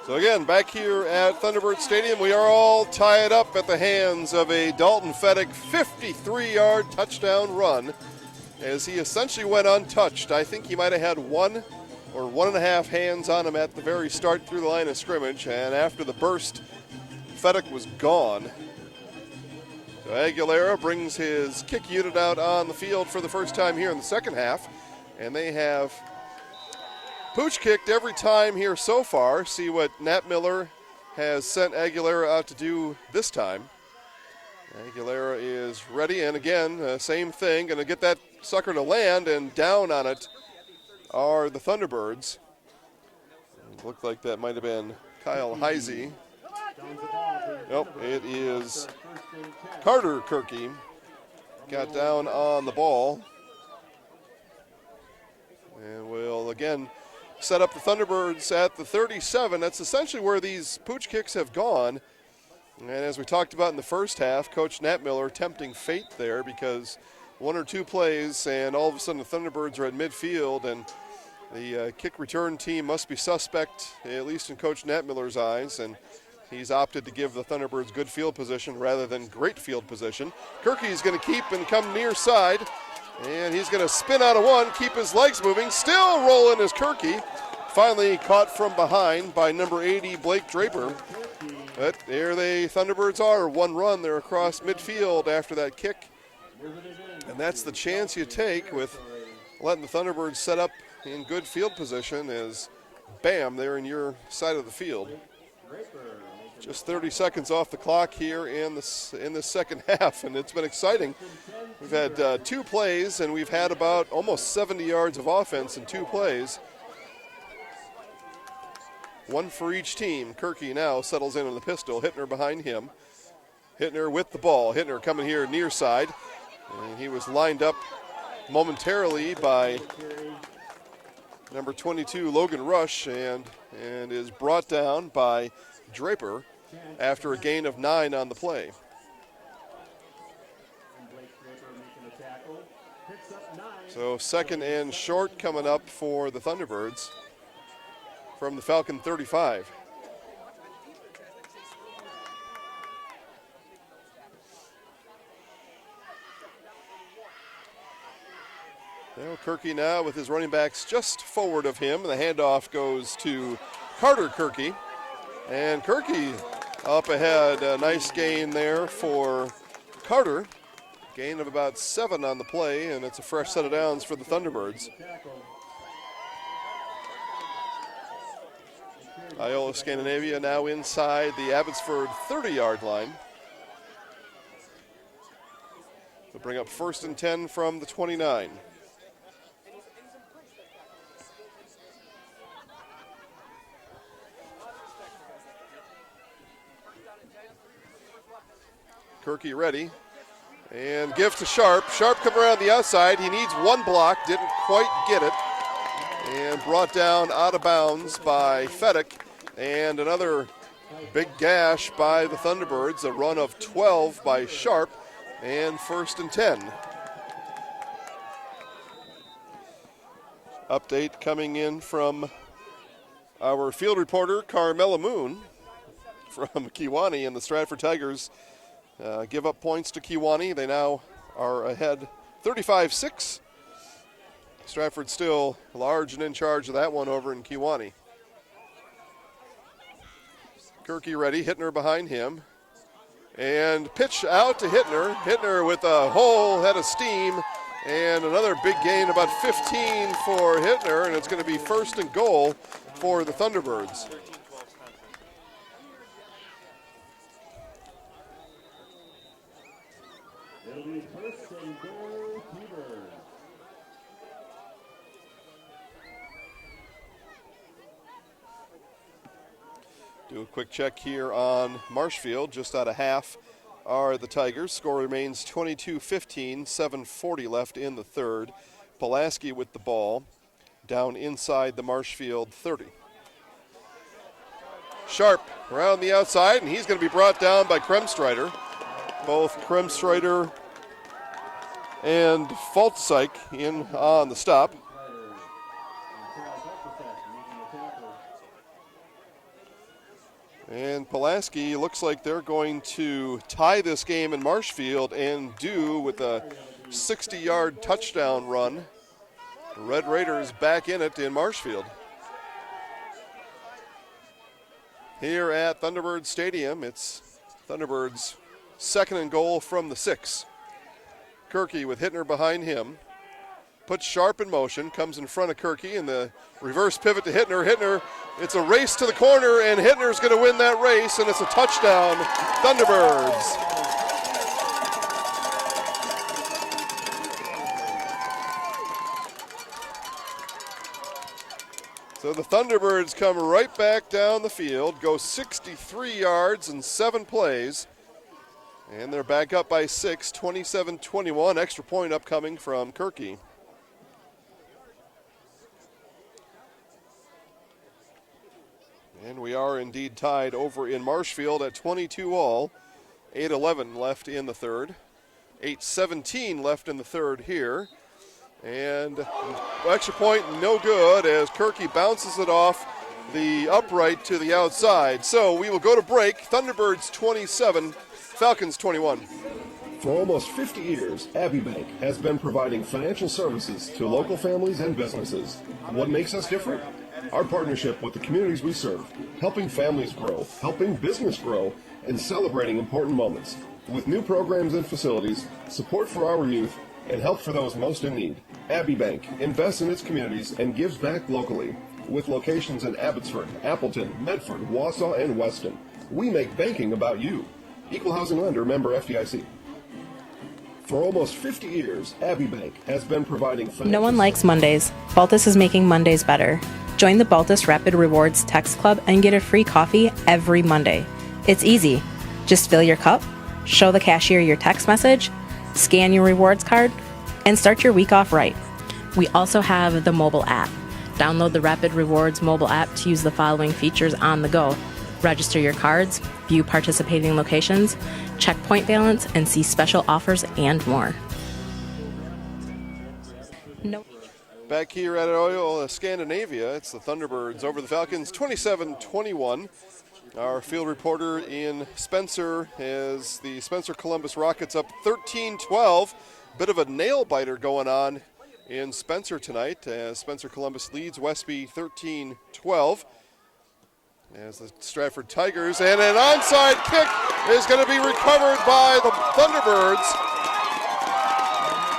So again, back here at Thunderbird Stadium, we are all tied up at the hands of a Dalton Fedek 53-yard touchdown run as he essentially went untouched. I think he might have had one or one and a half hands on him at the very start through the line of scrimmage, and after the burst, Fedek was gone. So Aguilera brings his kick unit out on the field for the first time here in the second half, and they have pooch kicked every time here so far. See what Nat Miller has sent Aguilera out to do this time. Aguilera is ready, and again, same thing, going to get that sucker to land, and down on it are the Thunderbirds. It looked like that might have been Kyle Heisey. Nope, it is Carter Kirky. Got down on the ball. And will again set up the Thunderbirds at the 37. That's essentially where these pooch kicks have gone. And as we talked about in the first half, Coach Nat Miller tempting fate there because one or two plays and all of a sudden the Thunderbirds are at midfield, and the kick return team must be suspect, at least in Coach Nat Miller's eyes, and he's opted to give the Thunderbirds good field position rather than great field position. Kirky's going to keep and come near side, and he's going to spin out of one, keep his legs moving, still rolling is Kirky. Finally caught from behind by number 80, Blake Draper. But there the Thunderbirds are, one run, they're across midfield after that kick. And that's the chance you take with letting the Thunderbirds set up in good field position as, bam, they're in your side of the field. Just 30 seconds off the clock here in this second half, and it's been exciting. We've had 2 plays, and we've had about almost 70 yards of offense in 2 plays. One for each team. Kirky now settles in on the pistol. Hittner behind him. Hittner with the ball. Hittner coming here near side. And he was lined up momentarily by number 22, Logan Rush, and is brought down by Draper after a gain of 9 on the play. So second and short coming up for the Thunderbirds from the Falcon 35. Now Kirky now with his running backs just forward of him. The handoff goes to Carter Kirky. And Kirky up ahead, a nice gain there for Carter. Gain of about 7 on the play, and it's a fresh set of downs for the Thunderbirds. Iola-Scandinavia now inside the Abbotsford 30-yard line. They'll bring up 1st and 10 from the 29. Kirky ready. And give to Sharp. Sharp coming around the outside. He needs one block. Didn't quite get it. And brought down out of bounds by Fedek. And another big gash by the Thunderbirds. A run of 12 by Sharp. And 1st and 10. Update coming in from our field reporter, Carmela Moon, from Kewanee, and the Stratford Tigers give up points to Kewanee. They now are ahead 35-6. Stratford still large and in charge of that one over in Kewanee. Kirky ready, Hittner behind him. And pitch out to Hittner. Hittner with a whole head of steam. And another big gain, about 15 for Hittner. And it's going to be 1st and goal for the Thunderbirds. It'll be 1st and goal, Beavers. Do a quick check here on Marshfield. Just out of half are the Tigers. Score remains 22-15, 7:40 left in the third. Pulaski with the ball down inside the Marshfield 30. Sharp around the outside, and he's going to be brought down by Kremstrider. Both Kremstrider and Faltsyk in on the stop. And Pulaski looks like they're going to tie this game in Marshfield and do with a 60-yard touchdown run. The Red Raiders back in it in Marshfield. Here at Thunderbird Stadium, it's Thunderbirds' 2nd and goal from the 6. Kirky with Hittner behind him. Puts Sharp in motion, comes in front of Kirky, and the reverse pivot to Hittner. Hittner, it's a race to the corner, and Hittner's going to win that race, and it's a touchdown, Thunderbirds. So the Thunderbirds come right back down the field, go 63 yards in 7 plays, and they're back up by 6, 27-21. Extra point upcoming from Kirky. And we are indeed tied over in Marshfield at 22 all. 8:11 left in the third. 8:17 left in the third here. And extra point no good as Kirky bounces it off the upright to the outside. So we will go to break. Thunderbirds 27, Falcons 21. For almost 50 years, Abbey Bank has been providing financial services to local families and businesses. What makes us different? Our partnership with the communities we serve, helping families grow, helping business grow, and celebrating important moments. With new programs and facilities, support for our youth, and help for those most in need. Abbey Bank invests in its communities and gives back locally. With locations in Abbotsford, Appleton, Medford, Wausau, and Weston, we make banking about you. Equal housing lender, member FDIC. For almost 50 years, Abbey Bank has been providing No one likes Mondays. Baltus is making Mondays better. Join the Baltus Rapid Rewards Text Club and get a free coffee every Monday. It's easy. Just fill your cup, show the cashier your text message, scan your rewards card, and start your week off right. We also have the mobile app. Download the Rapid Rewards mobile app to use the following features on the go. Register your cards, view participating locations, check point balance, and see special offers and more. No. Back here at Iola-Scandinavia, it's the Thunderbirds over the Falcons, 27-21. Our field reporter in Spencer is the Spencer Columbus Rockets up 13-12. Bit of a nail-biter going on in Spencer tonight as Spencer Columbus leads Westby 13-12. As the Stratford Tigers, and an onside kick is going to be recovered by the Thunderbirds.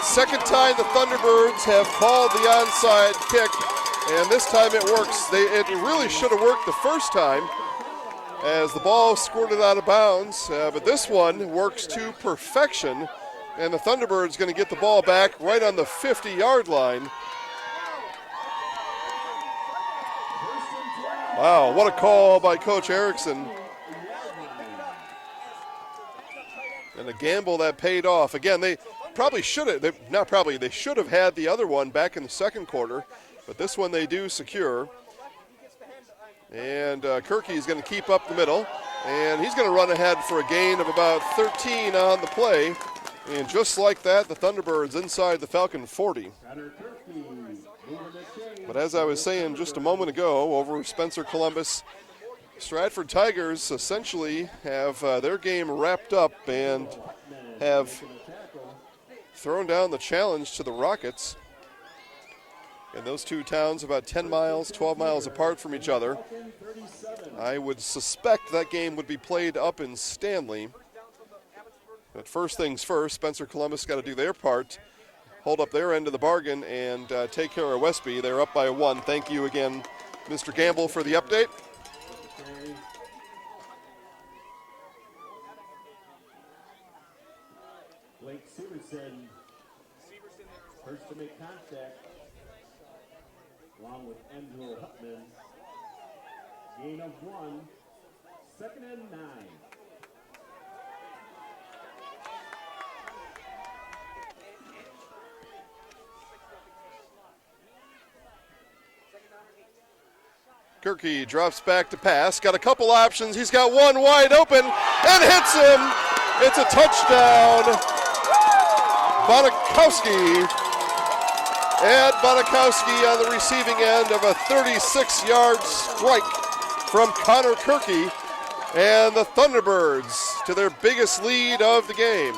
Second time the Thunderbirds have called the onside kick, and this time it works. It really should have worked the first time as the ball squirted out of bounds, but this one works to perfection, and the Thunderbirds going to get the ball back right on the 50-yard line. Wow, what a call by Coach Erickson. And a gamble that paid off. Again, they probably should have, they should have had the other one back in the second quarter, but this one they do secure. And Kirky is going to keep up the middle, and he's going to run ahead for a gain of about 13 on the play. And just like that, the Thunderbirds inside the Falcon 40. But as I was saying just a moment ago, over Spencer Columbus, Stratford Tigers essentially have their game wrapped up and have thrown down the challenge to the Rockets. And those two towns about 10 miles, 12 miles apart from each other. I would suspect that game would be played up in Stanley. But first things first, Spencer Columbus got to do their part, hold up their end of the bargain, and take care of Westby. They're up by 1. Thank you again, Mr. Gamble, for the update. Blake Severson, first to make contact, along with Andrew Hutman. Gain of 1, 2nd and 9. Kirky drops back to pass. Got a couple options. He's got one wide open and hits him. It's a touchdown. Bonakowski. Ed Bonakowski on the receiving end of a 36-yard strike from Connor Kirky. And the Thunderbirds to their biggest lead of the game.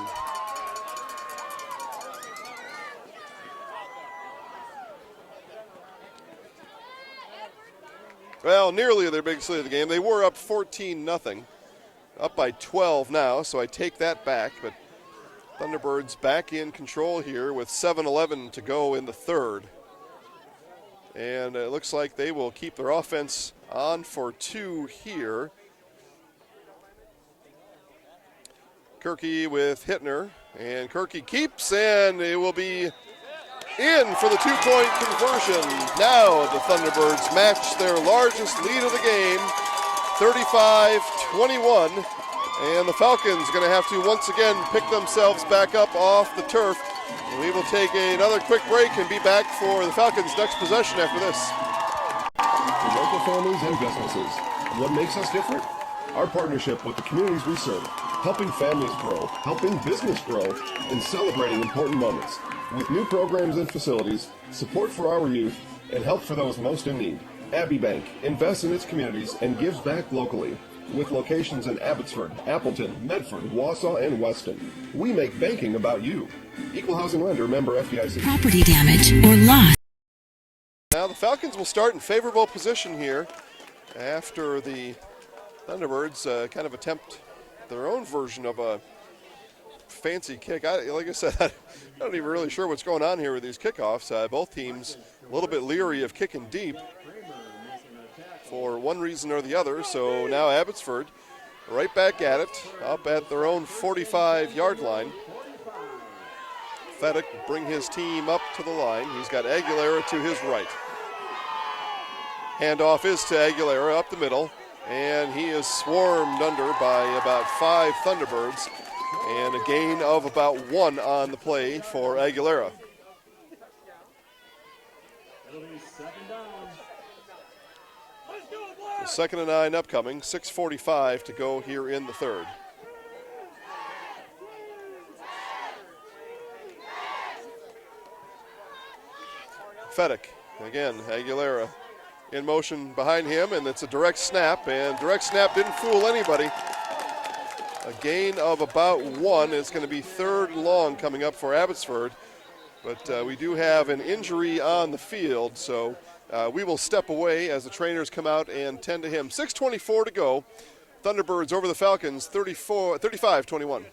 Well, nearly their biggest lead of the game. They were up 14-0. Up by 12 now, so I take that back. But Thunderbirds back in control here with 7:11 to go in the third. And it looks like they will keep their offense on for two here. Kirky with Hittner, and Kirky keeps, and it will be in for the two-point conversion. Now the Thunderbirds match their largest lead of the game, 35-21, and the Falcons going to have to once again pick themselves back up off the turf. We will take another quick break and be back for the Falcons' next possession after this. For local families and businesses, what makes us different? Our partnership with the communities we serve, helping families grow, helping business grow, and celebrating important moments. With new programs and facilities, support for our youth, and help for those most in need. Abbey Bank invests in its communities and gives back locally. With locations in Abbotsford, Appleton, Medford, Wausau, and Weston, we make banking about you. Equal housing lender, member FDIC. Property damage or loss. Now the Falcons will start in favorable position here after the Thunderbirds kind of attempt their own version of a fancy kick. Like I said, I'm not even really sure what's going on here with these kickoffs. Both teams a little bit leery of kicking deep for one reason or the other. So now Abbotsford right back at it, up at their own 45-yard line. Fedek bring his team up to the line. He's got Aguilera to his right. Handoff is to Aguilera up the middle, and he is swarmed under by about 5 Thunderbirds, and a gain of about 1 on the play for Aguilera. It'll be second down. So 2nd and 9 upcoming, 6:45 to go here in the third. Fedek, again, Aguilera in motion behind him, and it's a direct snap, and direct snap didn't fool anybody. A gain of about 1. It's going to be 3rd and long coming up for Abbotsford, but we do have an injury on the field, so we will step away as the trainers come out and tend to him. 6:24 to go. Thunderbirds over the Falcons, 35-21.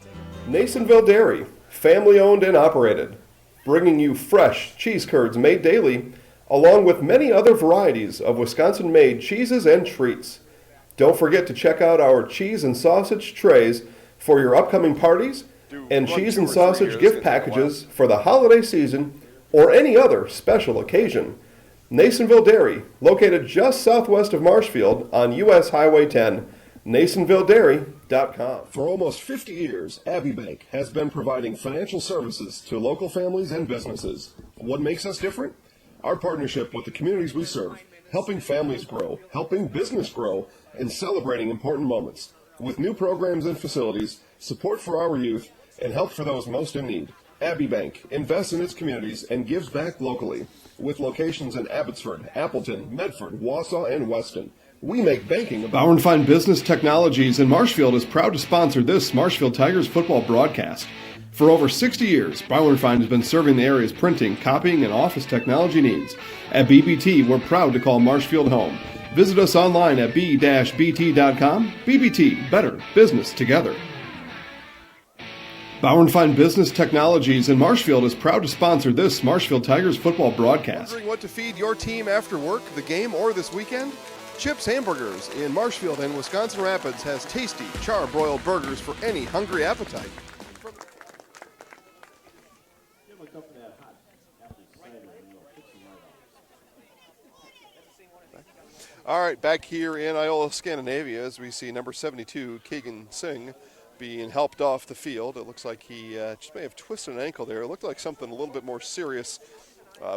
Nasonville Dairy, family owned and operated, bringing you fresh cheese curds made daily, along with many other varieties of Wisconsin-made cheeses and treats. Don't forget to check out our cheese and sausage trays for your upcoming parties and cheese and sausage gift packages for the holiday season or any other special occasion. Nasonville Dairy, located just southwest of Marshfield on U.S. Highway 10, NasonvilleDairy.com. For almost 50 years, Abbey Bank has been providing financial services to local families and businesses. What makes us different? Our partnership with the communities we serve, helping families grow, helping business grow, and celebrating important moments. With new programs and facilities, support for our youth, and help for those most in need. Abbey Bank invests in its communities and gives back locally. With locations in Abbotsford, Appleton, Medford, Wausau, and Weston, we make banking about... Bauer & Fine Business Technologies in Marshfield is proud to sponsor this Marshfield Tigers football broadcast. For over 60 years, Bauer & Fine has been serving the area's printing, copying, and office technology needs. At BBT, we're proud to call Marshfield home. Visit us online at b-bt.com. BBT, better business together. Bauer & Fine Business Technologies in Marshfield is proud to sponsor this Marshfield Tigers football broadcast. Wondering what to feed your team after work, the game, or this weekend? Chips Hamburgers in Marshfield and Wisconsin Rapids has tasty, char-broiled burgers for any hungry appetite. Give him a cup of that hot apple cider and you'll fix him right up. All right, back here in Iola-Scandinavia as we see number 72, Keegan Singh, being helped off the field. It looks like he just may have twisted an ankle there. It looked like something a little bit more serious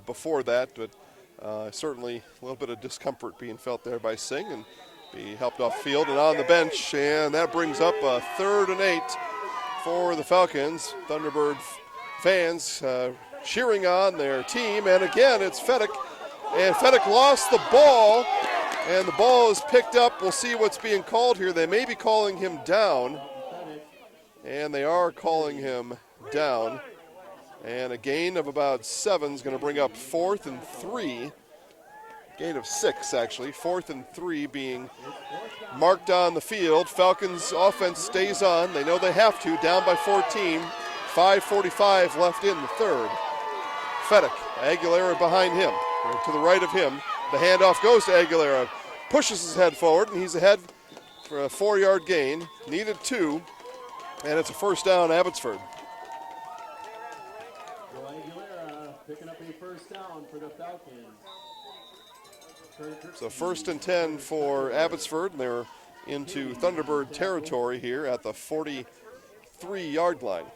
before that, but Certainly a little bit of discomfort being felt there by Singh, and be helped off field and on the bench, and that brings up a 3rd and 8 for the Falcons. Thunderbird fans cheering on their team, and again it's Fedek, and Fedek lost the ball, and the ball is picked up. We'll see what's being called here. They may be calling him down, and they are calling him down, and a gain of about 7 is going to bring up 4th and 3. Gain of 6, actually. 4th and 3 being marked on the field. Falcons offense stays on. They know they have to, down by 14. 5:45 left in the third. Fedek, Aguilera behind him, or to the right of him. The handoff goes to Aguilera. Pushes his head forward, and he's ahead for a 4-yard gain. Needed 2, and it's a first down, Abbotsford. Aguilera picking up a first down for the Falcons. So 1st and 10 for Abbotsford. They're into Thunderbird territory here at the 43-yard line.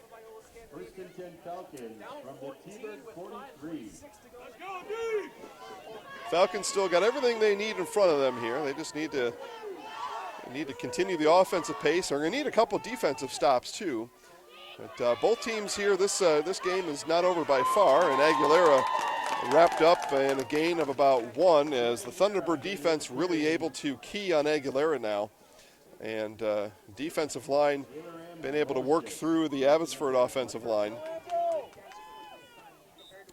1st and 10 Falcons from the T-Bird 43. Falcons still got everything they need in front of them here. They just need to continue the offensive pace. They're going to need a couple defensive stops too. But both teams here, this game is not over by far, and Aguilera wrapped up in a gain of about 1 as the Thunderbird defense really able to key on Aguilera now. And defensive line been able to work through the Abbotsford offensive line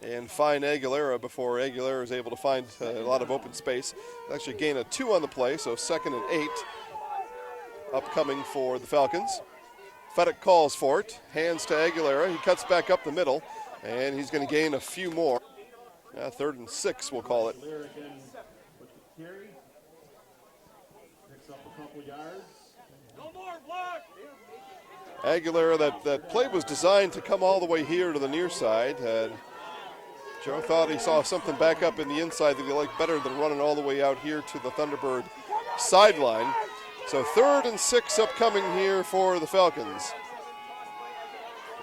and find Aguilera before Aguilera is able to find a lot of open space. Actually gain a 2 on the play, so 2nd and 8 upcoming for the Falcons. Fedek calls for it, hands to Aguilera. He cuts back up the middle, and he's going to gain a few more. 3rd and 6, we'll call it. Aguilera again with the carry. Picks up a couple yards. Aguilera, that play was designed to come all the way here to the near side. Joe thought he saw something back up in the inside that he liked better than running all the way out here to the Thunderbird sideline. So 3rd and 6 upcoming here for the Falcons.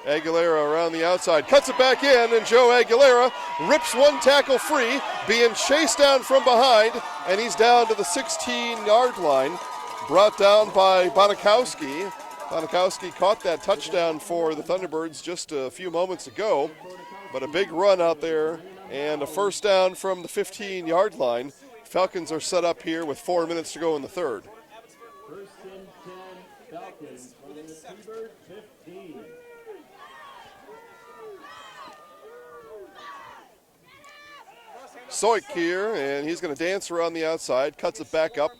Aguilera around the outside, cuts it back in, and Joe Aguilera rips one tackle free, being chased down from behind, and he's down to the 16-yard line, brought down by Bonikowski. Bonikowski caught that touchdown for the Thunderbirds just a few moments ago, but a big run out there and a first down from the 15-yard line. Falcons are set up here with 4 minutes to go in the third. 1st and 10 Falcons from the T-Bird 15. Soik here, and he's going to dance around the outside, cuts it back up,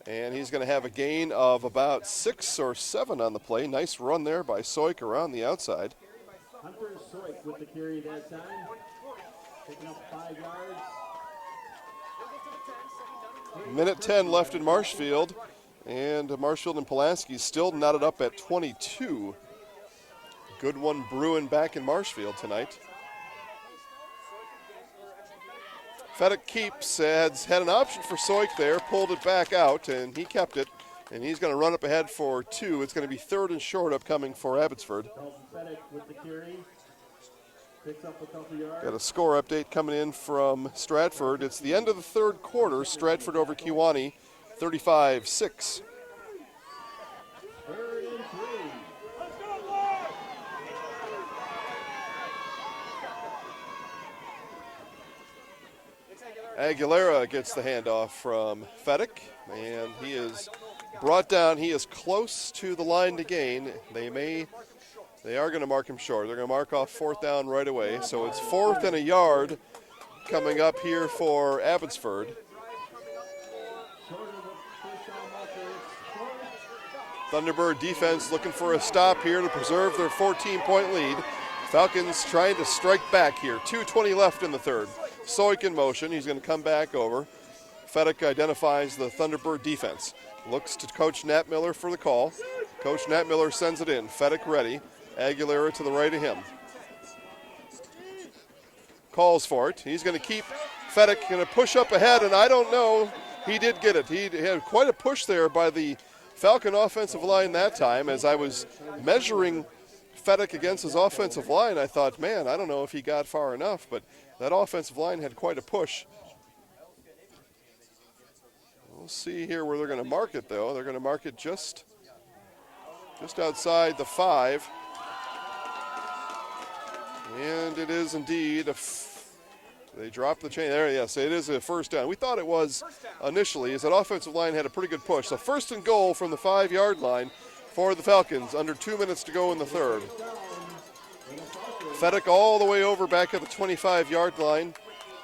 and he's going to have a gain of about 6 or 7 on the play. Nice run there by Soik around the outside. Hunter Soik with the carry that time, picking up 5 yards. Minute 10 left in Marshfield, and Marshfield and Pulaski still knotted up at 22. Good one brewing back in Marshfield tonight. Fedek keeps, had an option for Soik there, pulled it back out, and he kept it. And he's going to run up ahead for 2. It's going to be 3rd and short upcoming for Abbotsford. Fedek with the carry, picks up a couple yards. Got a score update coming in from Stratford. It's the end of the third quarter. Stratford over Kewanee, 35-6. 3rd and 3. Aguilera gets the handoff from Fedek, and he is brought down. He is close to the line to gain. They are going to mark him short. They're going to mark off 4th down right away. So it's 4th and a yard coming up here for Abbotsford. Thunderbird defense looking for a stop here to preserve their 14-point lead. Falcons trying to strike back here. 2:20 left in the third. Soik in motion. He's going to come back over. Fedek identifies the Thunderbird defense. Looks to Coach Nat Miller for the call. Coach Nat Miller sends it in. Fedek ready. Aguilera to the right of him. Calls for it. He's going to keep Fedek going to push up ahead, and I don't know. He did get it. He had quite a push there by the Falcon offensive line that time. As I was measuring Fedek against his offensive line, I thought, man, I don't know if he got far enough, but that offensive line had quite a push. We'll see here where they're going to mark it, though. They're going to mark it just outside the 5. And it is indeed they dropped the chain there. Yes, it is a first down. We thought it was initially, as that offensive line had a pretty good push. So first and goal from the 5-yard line for the Falcons. Under 2 minutes to go in the third. Fedek all the way over back at the 25-yard line.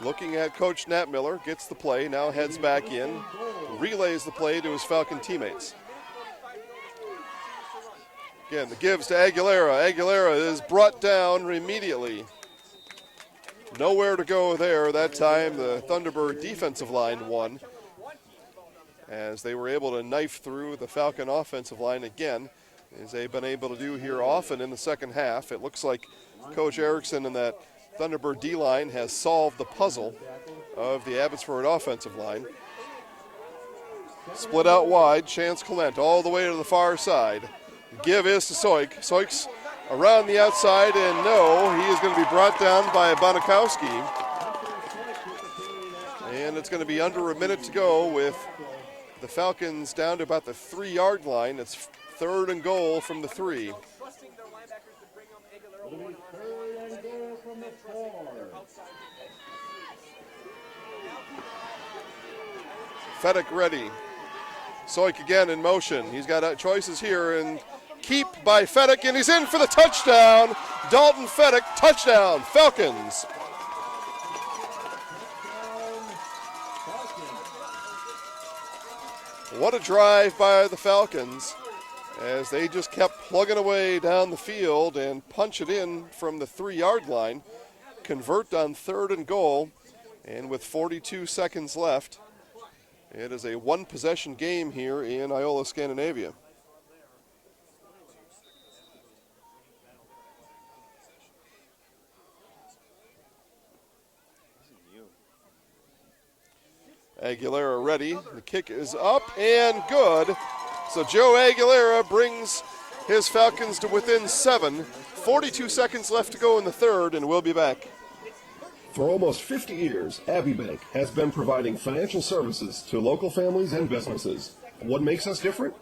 Looking at Coach Nat Miller, gets the play, now heads back in, relays the play to his Falcon teammates. Again, the gives to Aguilera. Aguilera is brought down immediately. Nowhere to go there that time. The Thunderbird defensive line won, as they were able to knife through the Falcon offensive line again, as they've been able to do here often in the second half. It looks like Coach Erickson and that Thunderbird D-line has solved the puzzle of the Abbotsford offensive line. Split out wide, Chance Calent all the way to the far side. Give is to Soik. Soik's around the outside, and no, he is going to be brought down by Bonikowski. And it's going to be under a minute to go with the Falcons down to about the 3-yard line. It's third and goal from the 3. Fedek ready. Soik again in motion. He's got choices here, and keep by Fedek, and he's in for the touchdown. Dalton Fedek, touchdown, Falcons. What a drive by the Falcons, as they just kept plugging away down the field and punch it in from the 3-yard line. Convert on third and goal, and with 42 seconds left, it is a one-possession game here in Iola-Scandinavia. Aguilera ready. The kick is up and good. So Joe Aguilera brings his Falcons to within 7. 42 seconds left to go in the third, and we'll be back. For almost 50 years, Abbey Bank has been providing financial services to local families and businesses. What makes us different?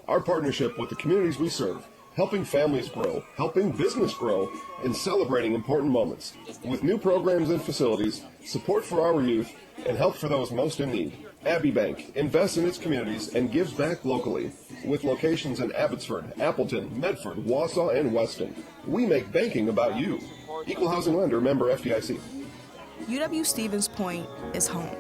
Our partnership with the communities we serve, helping families grow, helping business grow, and celebrating important moments. With new programs and facilities, support for our youth, and help for those most in need. Abbey Bank invests in its communities and gives back locally. With locations in Abbotsford, Appleton, Medford, Wausau, and Weston, we make banking about you. Equal housing lender, member FDIC. UW-Stevens Point is home.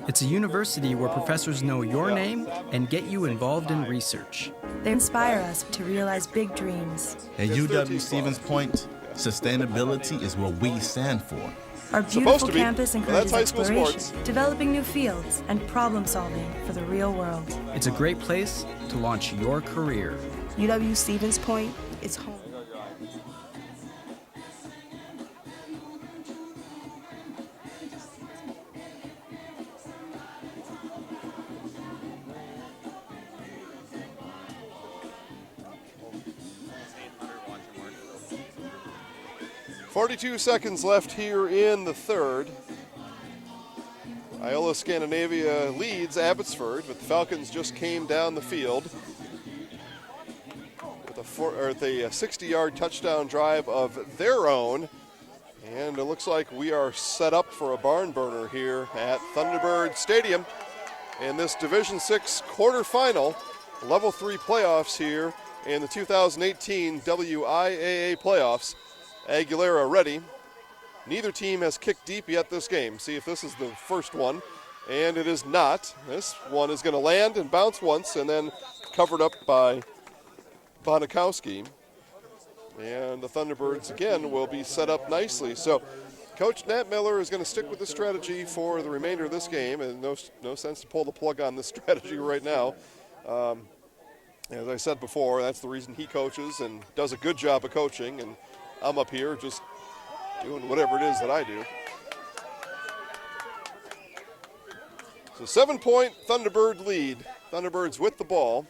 It's a university where professors know your name and get you involved in research. They inspire us to realize big dreams. At UW-Stevens Point, sustainability is what we stand for. Our beautiful campus encourages exploration, developing new fields, and problem solving for the real world. It's a great place to launch your career. UW-Stevens Point is home. .42 seconds left here in the third. Iola-Scandinavia leads Abbotsford, but the Falcons just came down the field with a 60-yard touchdown drive of their own. And it looks like we are set up for a barn burner here at Thunderbird Stadium in this Division VI quarterfinal, Level 3 playoffs here in the 2018 WIAA playoffs. Aguilera ready. Neither team has kicked deep yet this game. See if this is the first one, and it is not. This one is going to land and bounce once and then covered up by Bonikowski. And the Thunderbirds again will be set up nicely. So Coach Nat Miller is going to stick with the strategy for the remainder of this game, and no sense to pull the plug on this strategy right now. As I said before, that's the reason he coaches and does a good job of coaching, and I'm up here just doing whatever it is that I do. So 7-point Thunderbird lead. Thunderbirds with the ball.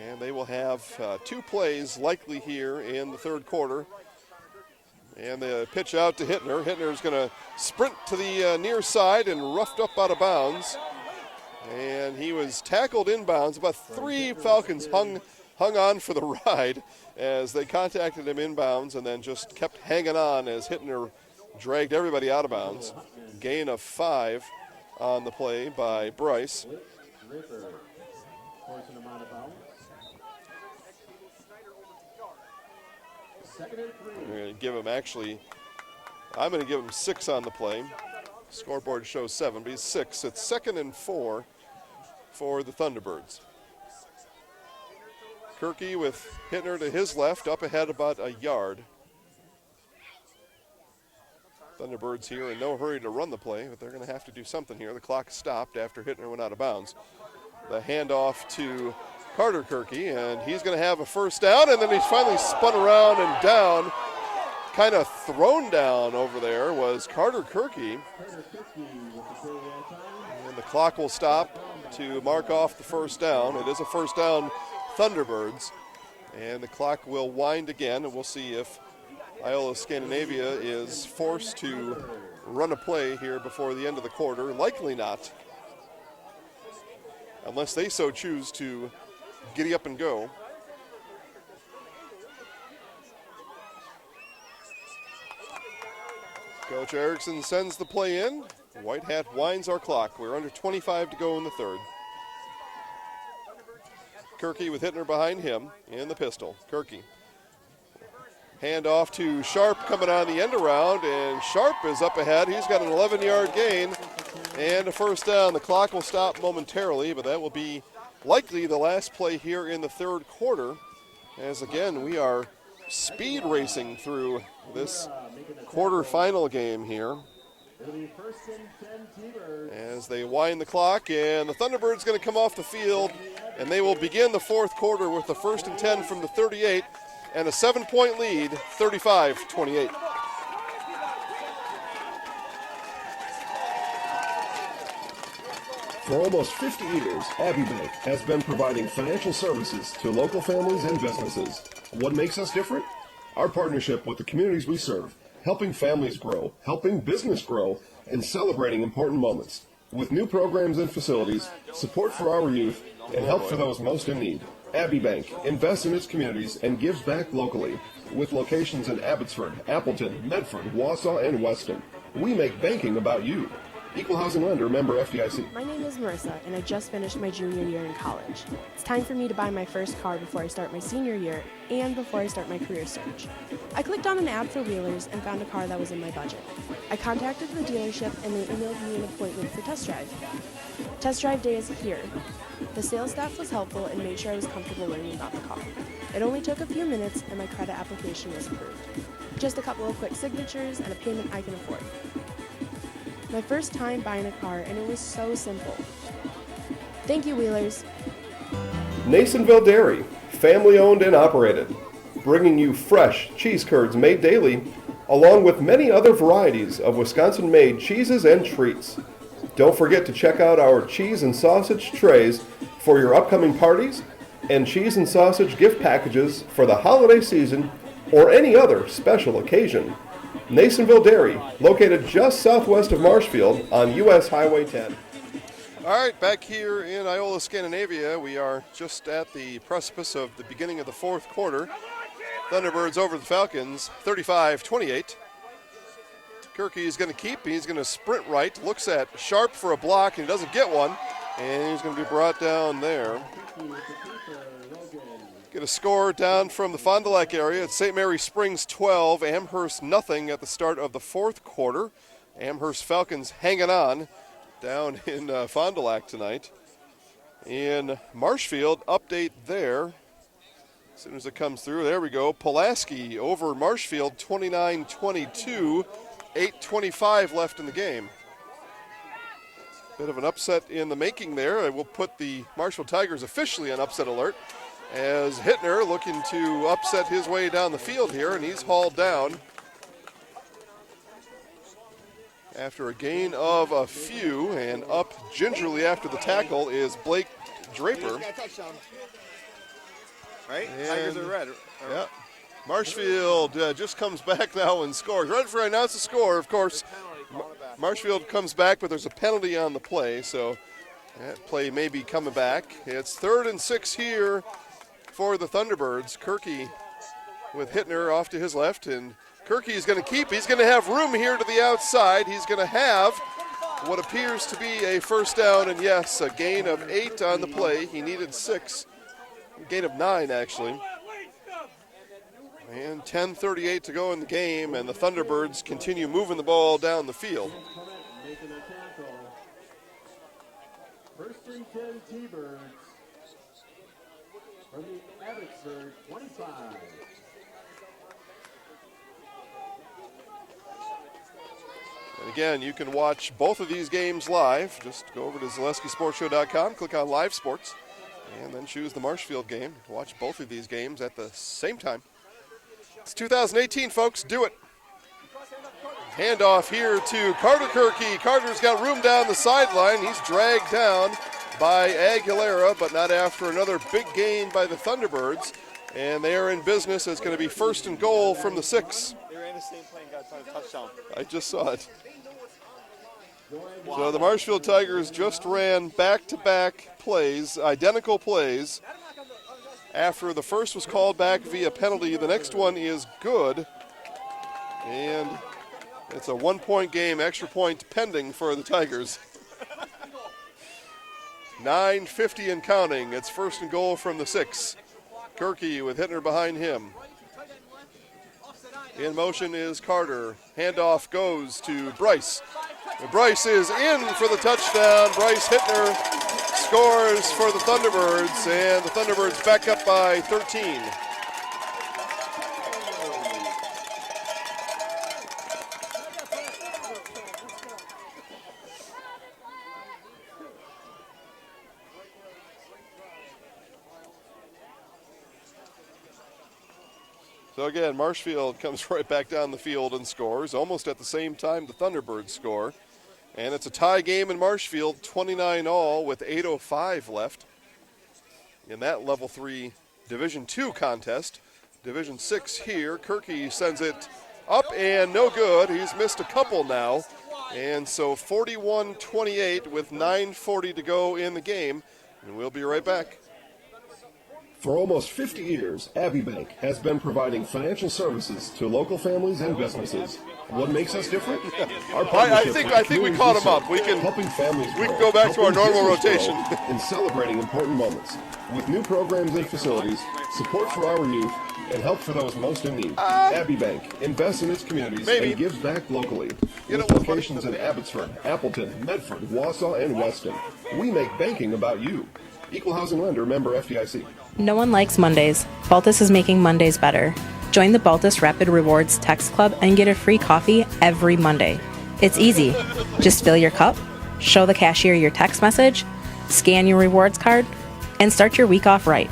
And they will have 2 plays likely here in the third quarter. And the pitch out to Hittner. Hittner is going to sprint to the near side and roughed up out of bounds. And he was tackled inbounds. About 3 Falcons hung on for the ride as they contacted him inbounds and then just kept hanging on as Hittner dragged everybody out of bounds. Gain of 5 on the play by Bryce. We're going to give him I'm going to give him 6 on the play. Scoreboard shows 7, but he's 6. It's 2nd and 4 for the Thunderbirds. Kirky with Hittner to his left, up ahead about a yard. Thunderbirds here in no hurry to run the play, but they're going to have to do something here. The clock stopped after Hittner went out of bounds. The handoff to Carter Kirky, and he's going to have a first down, and then he's finally spun around and down. Kind of thrown down over there was Carter Kirky. And the clock will stop to mark off the first down. It is a first down, Thunderbirds. And the clock will wind again, and we'll see if Iola-Scandinavia is forced to run a play here before the end of the quarter. Likely not, unless they so choose to giddy up and go. Coach Erickson sends the play in. White Hat winds our clock. We're under 25 to go in the third. Kirky with Hittner behind him in the pistol. Kirky. Hand off to Sharp coming on the end around, and Sharp is up ahead. He's got an 11-yard gain and a first down. The clock will stop momentarily, but that will be likely the last play here in the third quarter. As again, we are speed racing through this quarterfinal game here as they wind the clock, and the Thunderbirds going to come off the field, and they will begin the fourth quarter with the 1st and 10 from the 38 and a 7-point lead, 35-28. For almost 50 years, Abbey Bank has been providing financial services to local families and businesses. What makes us different? Our partnership with the communities we serve, helping families grow, helping business grow, and celebrating important moments. With new programs and facilities, support for our youth, and help for those most in need. Abbey Bank invests in its communities and gives back locally. With locations in Abbotsford, Appleton, Medford, Wausau, and Weston, we make banking about you. Equal housing lender, member FDIC. My name is Marissa, and I just finished my junior year in college. It's time for me to buy my first car before I start my senior year and before I start my career search. I clicked on an ad for Wheelers and found a car that was in my budget. I contacted the dealership, and they emailed me an appointment for test drive. Test drive day is here. The sales staff was helpful and made sure I was comfortable learning about the car. It only took a few minutes, and my credit application was approved. Just a couple of quick signatures and a payment I can afford. My first time buying a car, and it was so simple. Thank you, Wheelers. Nasonville Dairy, family owned and operated, bringing you fresh cheese curds made daily, along with many other varieties of Wisconsin-made cheeses and treats. Don't forget to check out our cheese and sausage trays for your upcoming parties and cheese and sausage gift packages for the holiday season or any other special occasion. Nasonville Dairy, located just southwest of Marshfield on U.S. Highway 10. All right, back here in Iola-Scandinavia, we are just at the precipice of the beginning of the fourth quarter. Thunderbirds over the Falcons, 35-28. Kirky is going to keep. He's going to sprint right. Looks at Sharp for a block, and he doesn't get one. And he's going to be brought down there. Get a score down from the Fond du Lac area. It's St. Mary Springs 12, Amherst nothing at the start of the fourth quarter. Amherst Falcons hanging on down in Fond du Lac tonight. In Marshfield, update there. As soon as it comes through, there we go. Pulaski over Marshfield, 29-22, 8:25 left in the game. Bit of an upset in the making there. I will put the Marshfield Tigers officially on upset alert, as Hittner looking to upset his way down the field here, and he's hauled down. After a gain of a few, and up gingerly after the tackle is Blake Draper. Right? Tigers are red. Yeah. Marshfield just comes back now and scores. Ready for announce the score, of course. Marshfield comes back, but there's a penalty on the play, so That play may be coming back. It's 3rd and 6 here for the Thunderbirds. Kirky with Hittner off to his left, and Kirky is going to keep. He's going to have room here to the outside. He's going to have what appears to be a first down, and yes, a gain of 8 on the play. He needed 6, a gain of 9 actually. And 10:38 to go in the game, and the Thunderbirds continue moving the ball down the field. Making a tackle. 1st and 10 T-Birds from the Abbotsford 25. And again, you can watch both of these games live. Just go over to ZaleskiSportsShow.com, click on Live Sports, and then choose the Marshfield game. Watch both of these games at the same time. It's 2018, folks. Do it. Handoff here to Carter Kirky. Carter's got room down the sideline. He's dragged down by Aguilera, but not after another big gain by the Thunderbirds. And they are in business. It's going to be 1st and goal from the 6. They ran the same play and got a touchdown. I just saw it. So the Marshfield Tigers just ran back-to-back plays, identical plays. After the first was called back via penalty, the next one is good. And it's a 1-point game, extra point pending for the Tigers. 9:50 and counting. It's 1st and goal from the 6. Kirky with Hittner behind him. In motion is Carter. Handoff goes to Bryce. Bryce is in for the touchdown. Bryce Hittner scores for the Thunderbirds, and the Thunderbirds back up by 13. So again, Marshfield comes right back down the field and scores, almost at the same time the Thunderbirds score. And it's a tie game in Marshfield, 29-all with 8:05 left in that Level 3 Division 2 contest. Division 6 here, Kirky sends it up and no good. He's missed a couple now. And so 41-28 with 9:40 to go in the game. And we'll be right back. For almost 50 years, Abbey Bank has been providing financial services to local families and businesses. What makes us different? Our I think we caught them up. We can helping families we can grow, go back to our helping normal business rotation. grow, and celebrating important moments. With new programs and facilities, support for our youth, and help for those most in need. Abbey Bank invests in its communities and gives back locally. With locations in Abbotsford, Appleton, Medford, Wausau, and Weston. We make banking about you. Equal housing lender, member FDIC. No one likes Mondays. Baltus is making Mondays better. Join the Baltus Rapid Rewards Text Club and get a free coffee every Monday. It's easy. Just fill your cup, show the cashier your text message, scan your rewards card, and start your week off right.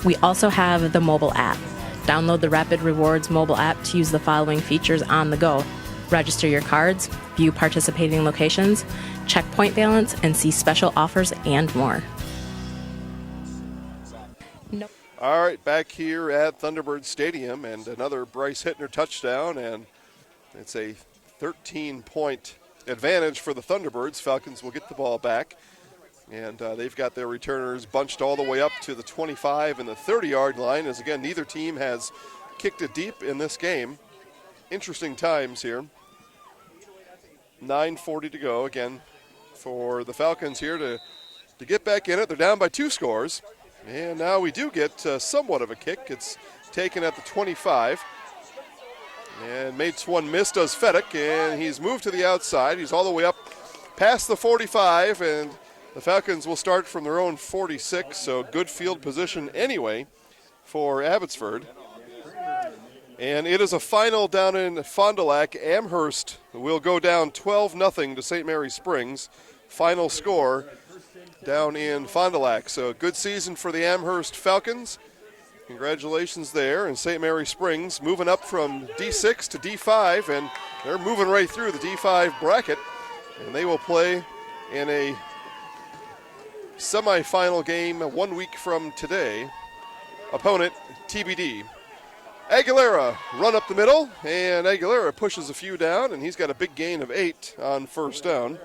We also have the mobile app. Download the Rapid Rewards mobile app to use the following features on the go. Register your cards, view participating locations, check point balance, and see special offers and more. All right, back here at Thunderbird Stadium, and another Bryce Hittner touchdown, and it's a 13-point advantage for the Thunderbirds. Falcons will get the ball back, and they've got their returners bunched all the way up to the 25 and the 30-yard line, as again, neither team has kicked it deep in this game. Interesting times here. 9:40 to go, again, for the Falcons here to get back in it. They're down by 2 scores. And now we do get somewhat of a kick. It's taken at the 25. And makes one miss, does Fedek, and he's moved to the outside. He's all the way up past the 45, and the Falcons will start from their own 46, so good field position anyway for Abbotsford. And it is a final down in Fond du Lac. Amherst will go down 12-0 to St. Mary Springs. Final score down in Fond du Lac. So a good season for the Amherst Falcons. Congratulations there. And St. Mary Springs moving up from D6 to D5, and they're moving right through the D5 bracket. And they will play in a semifinal game 1 week from today. Opponent, TBD. Aguilera run up the middle, and Aguilera pushes a few down, and he's got a big gain of 8 on first down.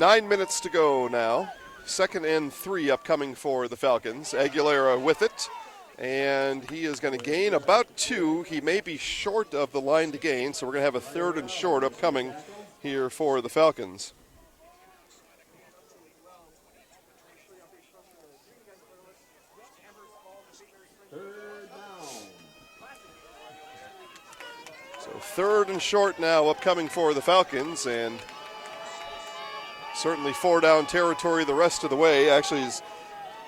9 minutes to go now. 2nd and 3 upcoming for the Falcons. Aguilera with it, and he is going to gain about 2. He may be short of the line to gain, so we're going to have a 3rd and short upcoming here for the Falcons. So 3rd and short now upcoming for the Falcons, and certainly 4-down territory the rest of the way. Actually,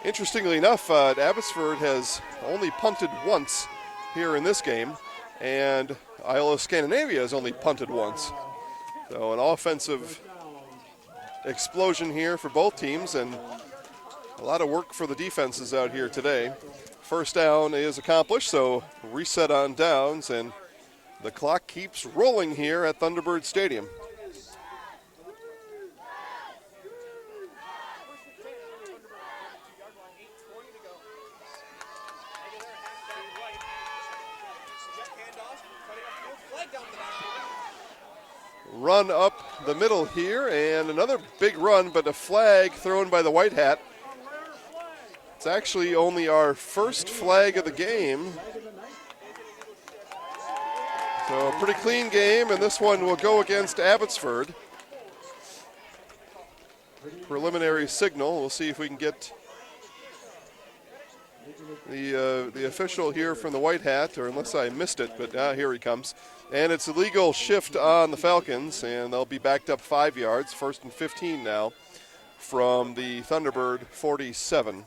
interestingly enough, Abbotsford has only punted once here in this game, and Iola-Scandinavia has only punted once. So an offensive explosion here for both teams, and a lot of work for the defenses out here today. 1st down is accomplished, so reset on downs, and the clock keeps rolling here at Thunderbird Stadium. Run up the middle here, and another big run, but a flag thrown by the White Hat. It's actually only our first flag of the game. So a pretty clean game, and this one will go against Abbotsford. Preliminary signal. We'll see if we can get the official here from the White Hat, or unless I missed it, but here he comes. And it's a legal shift on the Falcons, and they'll be backed up 5 yards, 1st and 15 now from the Thunderbird 47.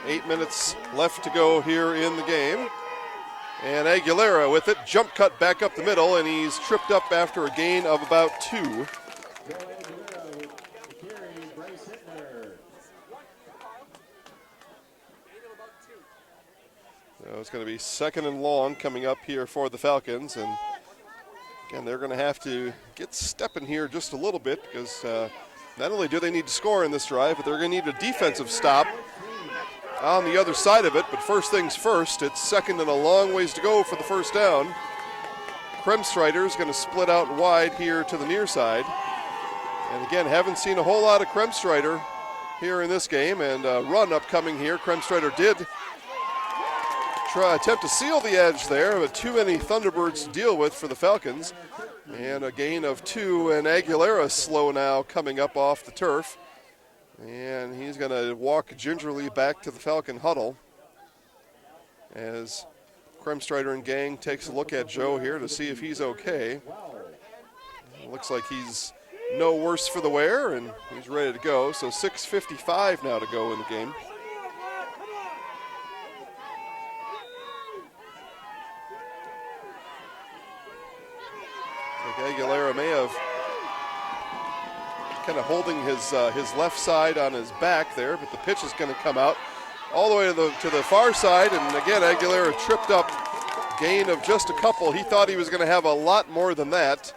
Eight minutes left to go here in the game. And Aguilera with it, jump cut back up the middle, and he's tripped up after a gain of about 2. So it's going to be 2nd and long coming up here for the Falcons, and again, they're going to have to get stepping here just a little bit, because not only do they need to score in this drive, but they're going to need a defensive stop on the other side of it. But first things first, it's 2nd and a long ways to go for the 1st down. Kremstrider is going to split out wide here to the near side. And again, haven't seen a whole lot of Kremstrider here in this game, and a run upcoming here. Kremstrider did attempt to seal the edge there, but too many Thunderbirds to deal with for the Falcons. And a gain of 2, and Aguilera slow now coming up off the turf. And he's going to walk gingerly back to the Falcon huddle as Kremstrider and gang takes a look at Joe here to see if he's okay. It looks like he's no worse for the wear, and he's ready to go. So 6:55 now to go in the game. Aguilera may have kind of holding his left side on his back there, but the pitch is going to come out all the way to the far side, and again Aguilera tripped up, gain of just a couple. He thought he was going to have a lot more than that,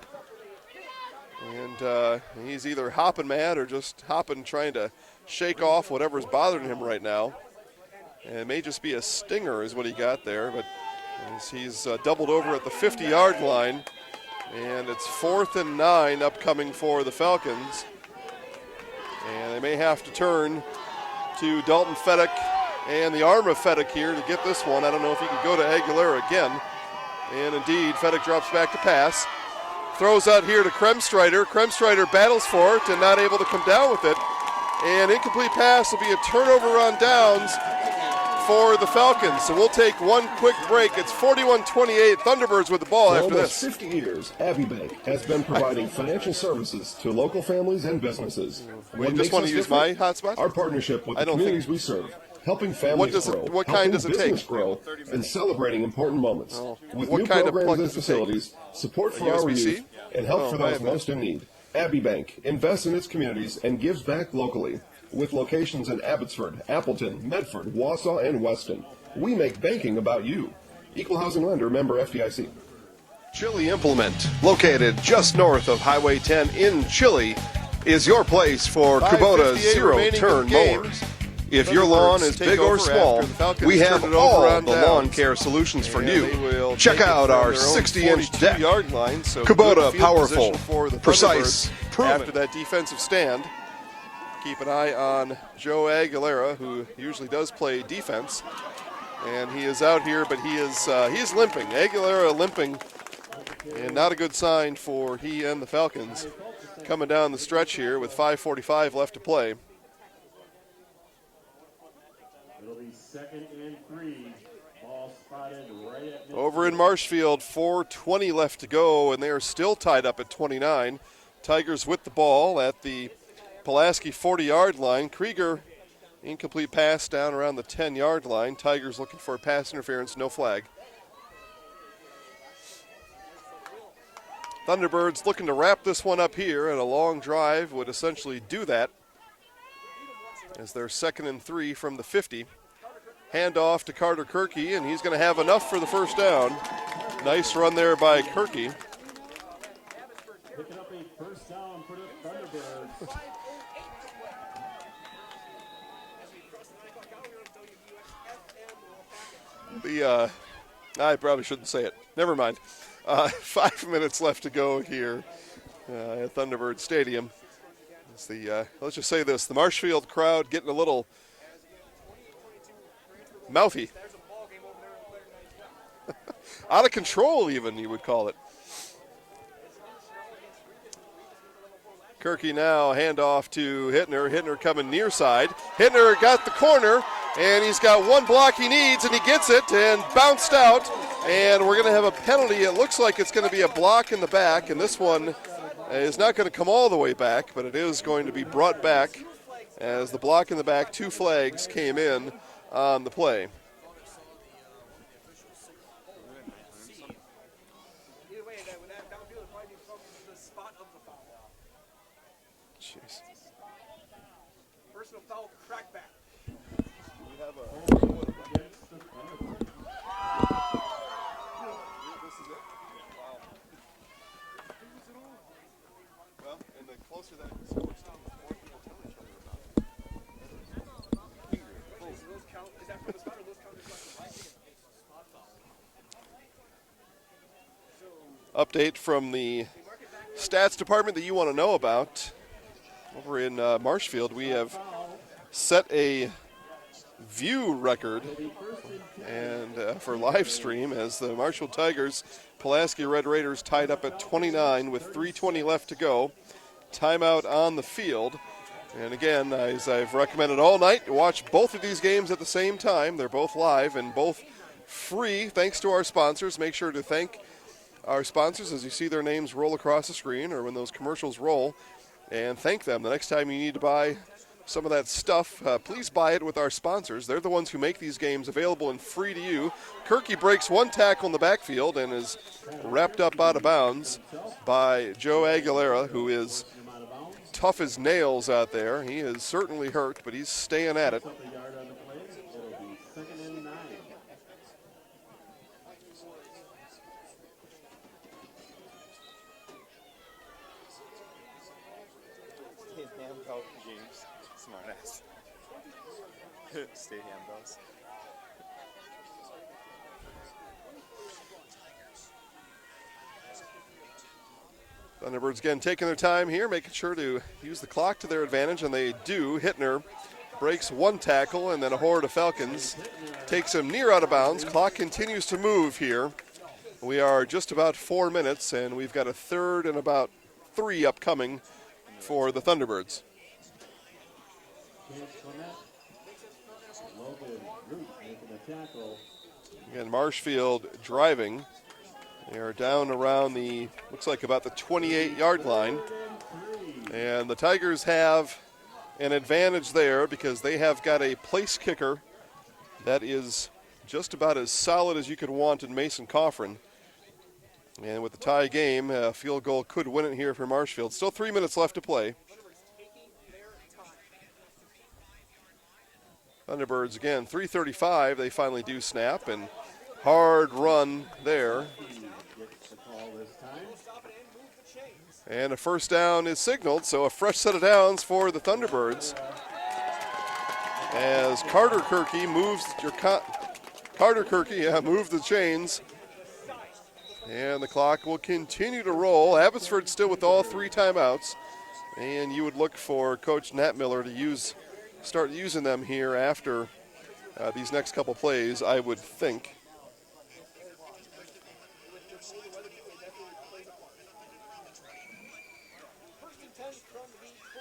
and he's either hopping mad or just hopping trying to shake off whatever's bothering him right now. And it may just be a stinger is what he got there, but as he's doubled over at the 50-yard line, and it's 4th and 9 upcoming for the Falcons. And they may have to turn to Dalton Fedek and the arm of Fedek here to get this one. I don't know if he can go to Aguilera again. And indeed, Fedek drops back to pass. Throws out here to Kremstrider. Kremstrider battles for it and not able to come down with it. And incomplete pass will be a turnover on downs for the Falcons. So we'll take one quick break. It's 41-28, Thunderbirds with the ball after this. For almost 50 years, Abbey Bank has been providing financial services to local families and businesses. We just want to use my hotspot? Our partnership with the communities we serve, helping families grow, what kind does it take? Grow, and celebrating important moments. With what new kind of programs plug and does it facilities, take? support for our USB-C? youth, and help for those most in need. Abbey Bank invests in its communities and gives back locally. With locations in Abbotsford, Appleton, Medford, Wausau, and Weston, we make banking about you. Equal housing lender, member FDIC. Chili Implement, located just north of Highway 10 in Chile, is your place for Kubota zero-turn mowers. If your lawn is big or small, we have all the lawn care solutions for you. Check out our 60-inch deck. Line, so Kubota, powerful, for the precise, proven. After that defensive stand. Keep an eye on Joe Aguilera, who usually does play defense. And he is out here, but he is limping. Aguilera limping, and not a good sign for he and the Falcons coming down the stretch here with 5:45 left to play. It'll be 2nd and 3. Ball spotted right at midfield. Over in Marshfield, 4:20 left to go, and they are still tied up at 29. Tigers with the ball at the Pulaski 40-yard line. Krieger, incomplete pass down around the 10-yard line. Tigers looking for a pass interference, no flag. Thunderbirds looking to wrap this one up here, and a long drive would essentially do that as they're 2nd and 3 from the 50. Handoff to Carter Kirky, and he's going to have enough for the first down. Nice run there by Kirky. Picking up a first down for the Thunderbirds. I probably shouldn't say it. Never mind. 5 minutes left to go here at Thunderbird Stadium. It's let's just say this, the Marshfield crowd getting a little mouthy. Out of control even, you would call it. Kirky now, handoff to Hittner. Hittner coming near side. Hittner got the corner, and he's got one block he needs, and he gets it and bounced out. And we're going to have a penalty. It looks like it's going to be a block in the back, and this one is not going to come all the way back, but it is going to be brought back as the block in the back, 2 flags came in on the play. Jeez. Personal foul, crack back. Well, and the closer that it scores, the more people tell each other about it. Those count, is that from the spot or those count as spot foul? Update from the stats department that you want to know about. Over in Marshfield, we have set a view record and for live stream as the Marshfield Tigers, Pulaski Red Raiders tied up at 29 with 3:20 left to go. Timeout on the field. And again, as I've recommended all night, watch both of these games at the same time. They're both live and both free thanks to our sponsors. Make sure to thank our sponsors as you see their names roll across the screen or when those commercials roll, and thank them. The next time you need to buy some of that stuff, please buy it with our sponsors. They're the ones who make these games available and free to you. Kirky breaks one tackle in the backfield and is wrapped up out of bounds by Joe Aguilera, who is tough as nails out there. He is certainly hurt, but he's staying at it. Smartass. State handbells. Thunderbirds again taking their time here, making sure to use the clock to their advantage, and they do. Hittner breaks one tackle, and then a horde of Falcons takes him near out of bounds. Clock continues to move here. We are just about 4 minutes, and we've got a third and about 3 upcoming for the Thunderbirds. Again, Marshfield driving. They are down around the, looks like about the 28-yard line. And the Tigers have an advantage there because they have got a place kicker that is just about as solid as you could want in Mason Coffrin. And with the tie game, a field goal could win it here for Marshfield. Still 3 minutes left to play. Thunderbirds again, 3:35. They finally do snap, and hard run there. And a first down is signaled, so a fresh set of downs for the Thunderbirds. as Carter Kirky moves moves the chains. And the clock will continue to roll. Abbotsford still with all 3 timeouts. And you would look for Coach Nat Miller to start using them here after these next couple plays, I would think.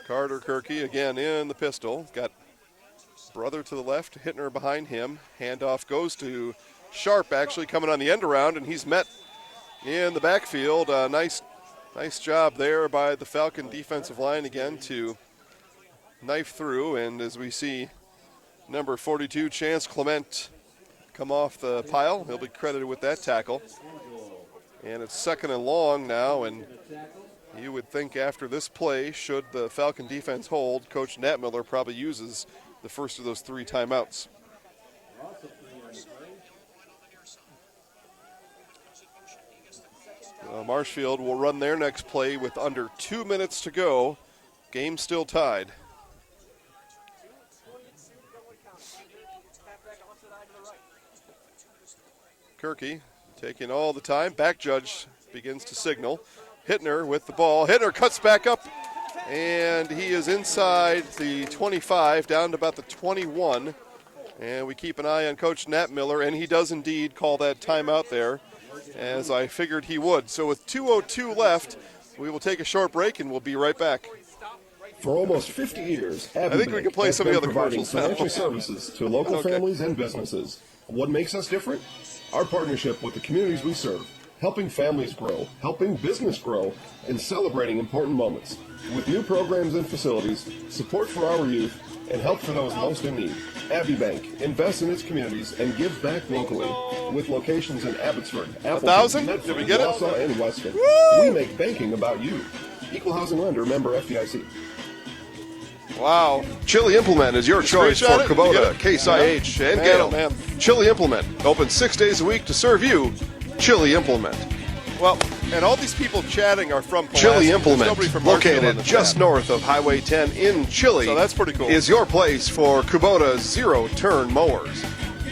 Carter Kirky again in the pistol. Got brother to the left, Hittner behind him. Handoff goes to Sharp, actually coming on the end around, and he's met in the backfield. Nice job there by the Falcon defensive line again to knife through. And as we see number 42, Chance Clement, come off the pile, he'll be credited with that tackle. And it's 2nd and long now, and you would think after this play, should the Falcon defense hold, Coach Nat Miller probably uses the first of those 3 timeouts. Marshfield will run their next play with under 2 minutes to go. Game still tied. Kirky taking all the time. Back judge begins to signal. Hittner with the ball. Hittner cuts back up, and he is inside the 25, down to about the 21. And we keep an eye on Coach Nat Miller, and he does indeed call that timeout there, as I figured he would. So with 2:02 left, we will take a short break, and we'll be right back. For almost 50 years, I think we can play some of the other providing commercials now. financial services to local families and businesses. What makes us different? Our partnership with the communities we serve, helping families grow, helping business grow, and celebrating important moments. With new programs and facilities, support for our youth, and help for those most in need. Abbey Bank invests in its communities and gives back locally. With locations in Abbotsford, Appleton, 1,000? Medford, Did we get it? Wausau, and Weston. We make banking about you. Equal housing lender, member FDIC. Wow. Chili Implement is your choice for screenshot it? Kubota, Did you get it? Case IH, and Man, Gale. oh, man. Chili Implement, open 6 days a week to serve you. Chili Implement. Well, and all these people chatting are from Pulaski. Chili There's Implement, nobody from Marshfield on located the just chat. north of Highway 10 in Chile, So that's pretty cool. is your place for Kubota zero-turn mowers.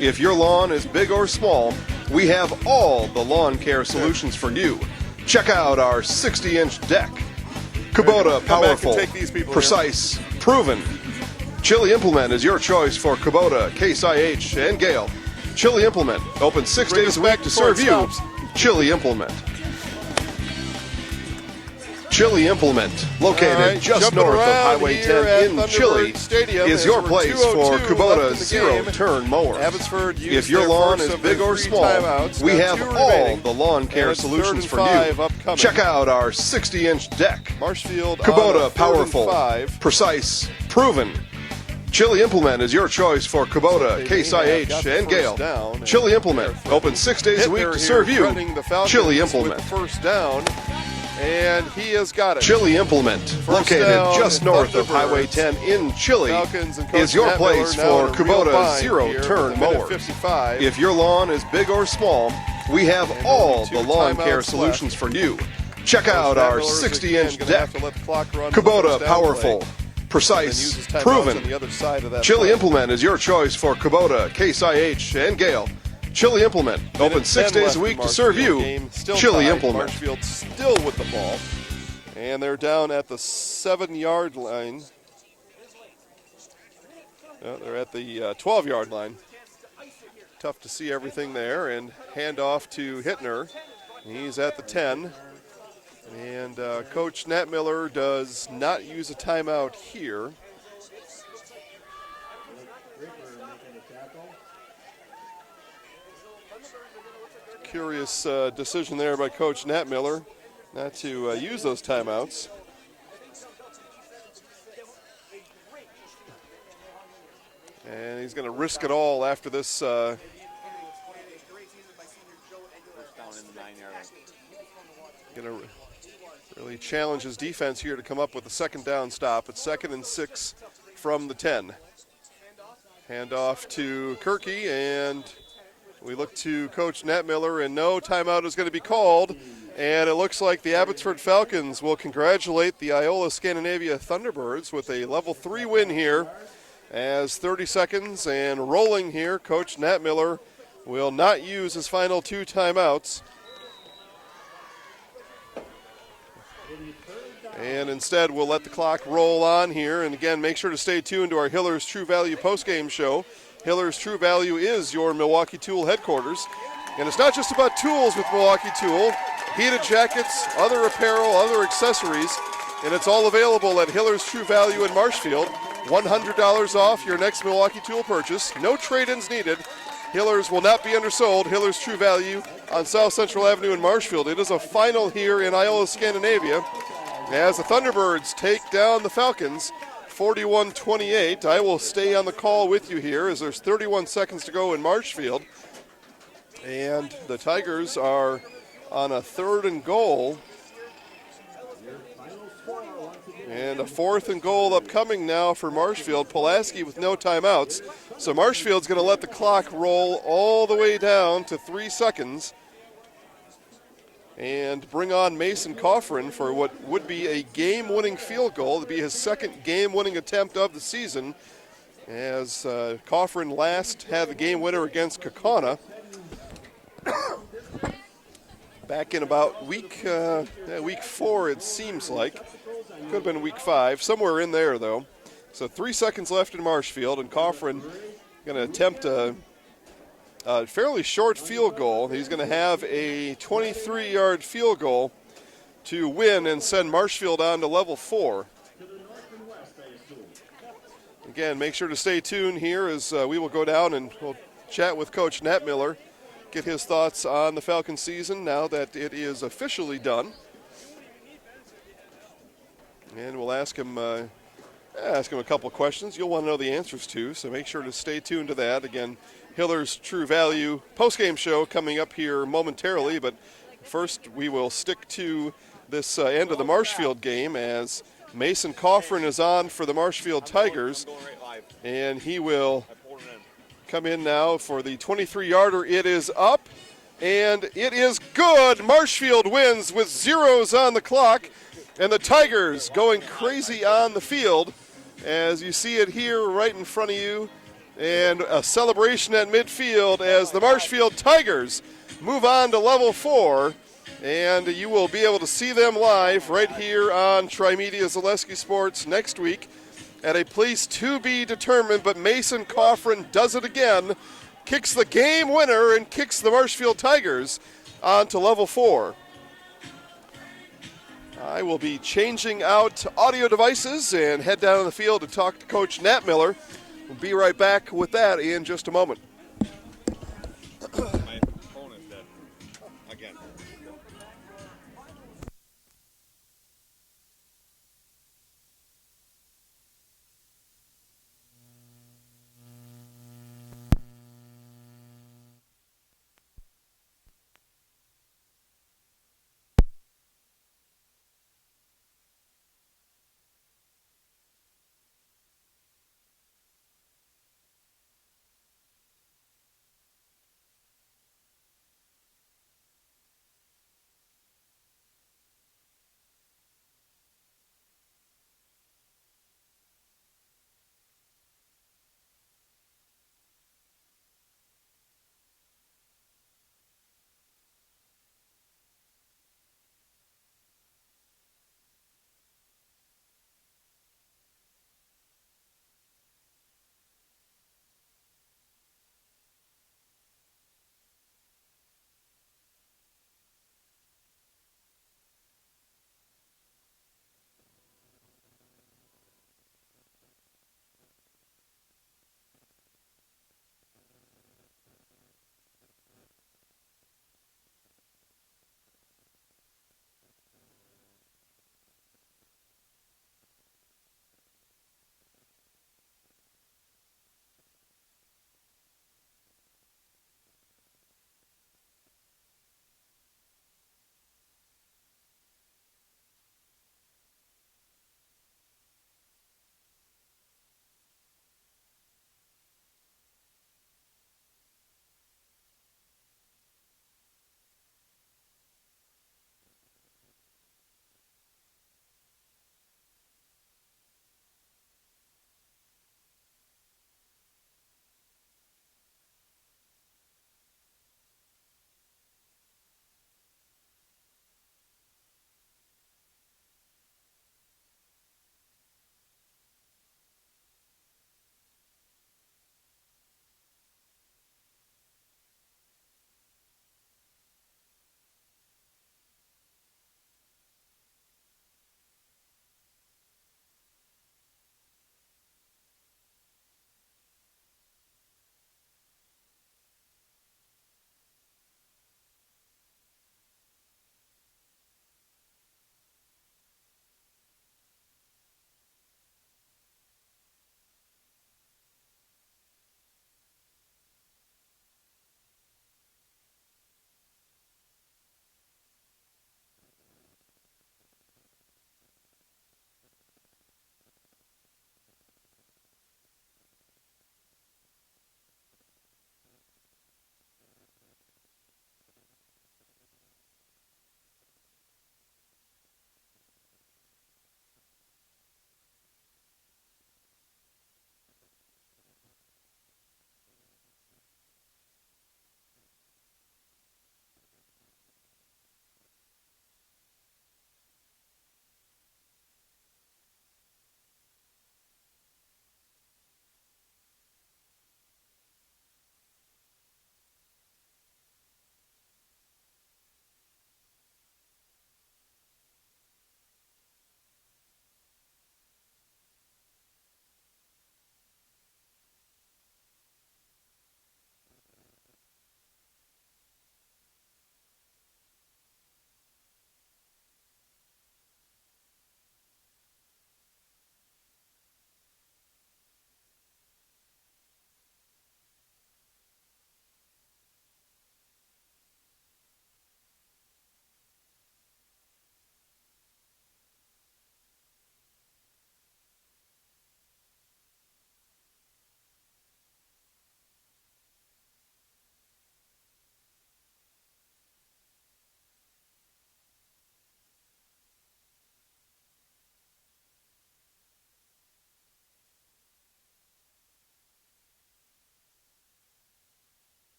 If your lawn is big or small, we have all the lawn care solutions for you. Check out our 60-inch deck. Kubota, Come back and powerful, take these people precise, proven. Chili Implement is your choice for Kubota, Case IH, and Gale. Chili Implement, open 6 Bring days us a week back to before it serve you. stops. Chili Implement. Chili Implement, located All right, just jumping north of around Highway here 10 at in Thunderbird Chile, Stadium is as your we're place 2:02 for left Kubota in the game. zero-turn mowers. Abbotsford used If your their lawn first is of big their or 3 small, timeouts. we Got have 2 all remaining. the lawn care And it's 3rd solutions and for 5 you. upcoming. Check out our 60-inch deck. Marshfield on a Kubota, 3rd and powerful, 5. precise, proven. Chili Implement is your choice for Kubota, They Case may have IH, got the and first Gale. down, Chili and Implement, they're open 6 days a week Hittner to here serve you. threatening the Falcons Chili with Implement. the first down, and he has got it. Chili Implement, located down, just north of Thunderbirds. Highway 10 in Chile, Falcons and Coach is your Nat place Miller now for in a real Kubota bind zero-turn here with a minute mowers. 55. If your lawn is big or small, we have And all only 2 the lawn timeouts care left. solutions for you. Check Coach out Nat our Miller's 60-inch again gonna have deck. to let the clock run for the Kubota, first down powerful, play. And precise, uses timeouts proven. on the other side of that Chili play. Implement is your choice for Kubota, Case IH, and Gale. Chili Implement, open Minute 6 10 days a left week in to serve Marshfield. you. Game still Chili tied. Implement. Marshfield still with the ball. And they're down at the 7-yard line. No, they're at the 12-yard line. Tough to see everything there. And handoff to Hittner. He's at the 10. And Coach Nat Miller does not use a timeout here. Curious decision there by Coach Nat Miller not to use those timeouts. And he's going to risk it all after this. First down in the 9-yard line. Going to really challenge his defense here to come up with a 2nd down stop. It's 2nd and 6 from the 10. Handoff to Kirky, and we look to Coach Nat Miller, and no timeout is going to be called. And it looks like the Abbotsford Falcons will congratulate the Iola-Scandinavia Thunderbirds with a level 3 win here as 30 seconds and rolling here. Coach Nat Miller will not use his final 2 timeouts. And instead, we'll let the clock roll on here. And again, make sure to stay tuned to our Hiller's True Value postgame show. Hiller's True Value is your Milwaukee Tool headquarters. And it's not just about tools with Milwaukee Tool. Heated jackets, other apparel, other accessories. And it's all available at Hiller's True Value in Marshfield. $100 off your next Milwaukee Tool purchase. No trade-ins needed. Hiller's will not be undersold. Hiller's True Value on South Central Avenue in Marshfield. It is a final here in Iola-Scandinavia as the Thunderbirds take down the Falcons 41-28. I will stay on the call with you here as there's 31 seconds to go in Marshfield. And the Tigers are on a 3rd and goal. And a 4th and goal upcoming now for Marshfield. Pulaski with no timeouts. So Marshfield's going to let the clock roll all the way down to 3 seconds and bring on Mason Coffrin for what would be a game-winning field goal. It'd be his 2nd game-winning attempt of the season, as Coffrin last had the game winner against Kaukauna back in about week 4, it seems like. Could have been week 5, somewhere in there though. So 3 seconds left in Marshfield, and Coffrin going to attempt a fairly short field goal. He's going to have a 23-yard field goal to win and send Marshfield on to level 4. Again, make sure to stay tuned here as we will go down and we'll chat with Coach Nat Miller, get his thoughts on the Falcon season now that it is officially done. And we'll ask him a couple questions you'll want to know the answers to, so make sure to stay tuned to that. Again, Hiller's True Value postgame show coming up here momentarily, but first we will stick to this end of the Marshfield game as Mason Coffrin is on for the Marshfield Tigers, and he will come in now for the 23-yarder. It is up, and it is good. Marshfield wins with zeros on the clock, and the Tigers going crazy on the field, as you see it here right in front of you. And a celebration at midfield as the Marshfield Tigers move on to level 4. And you will be able to see them live right here on Trimedia Zaleski Sports next week at a place to be determined. But Mason Coffrin does it again, kicks the game winner and kicks the Marshfield Tigers on to level 4. I will be changing out audio devices and head down on the field to talk to Coach Nat Miller. We'll be right back with that in just a moment. My phone is dead. Again.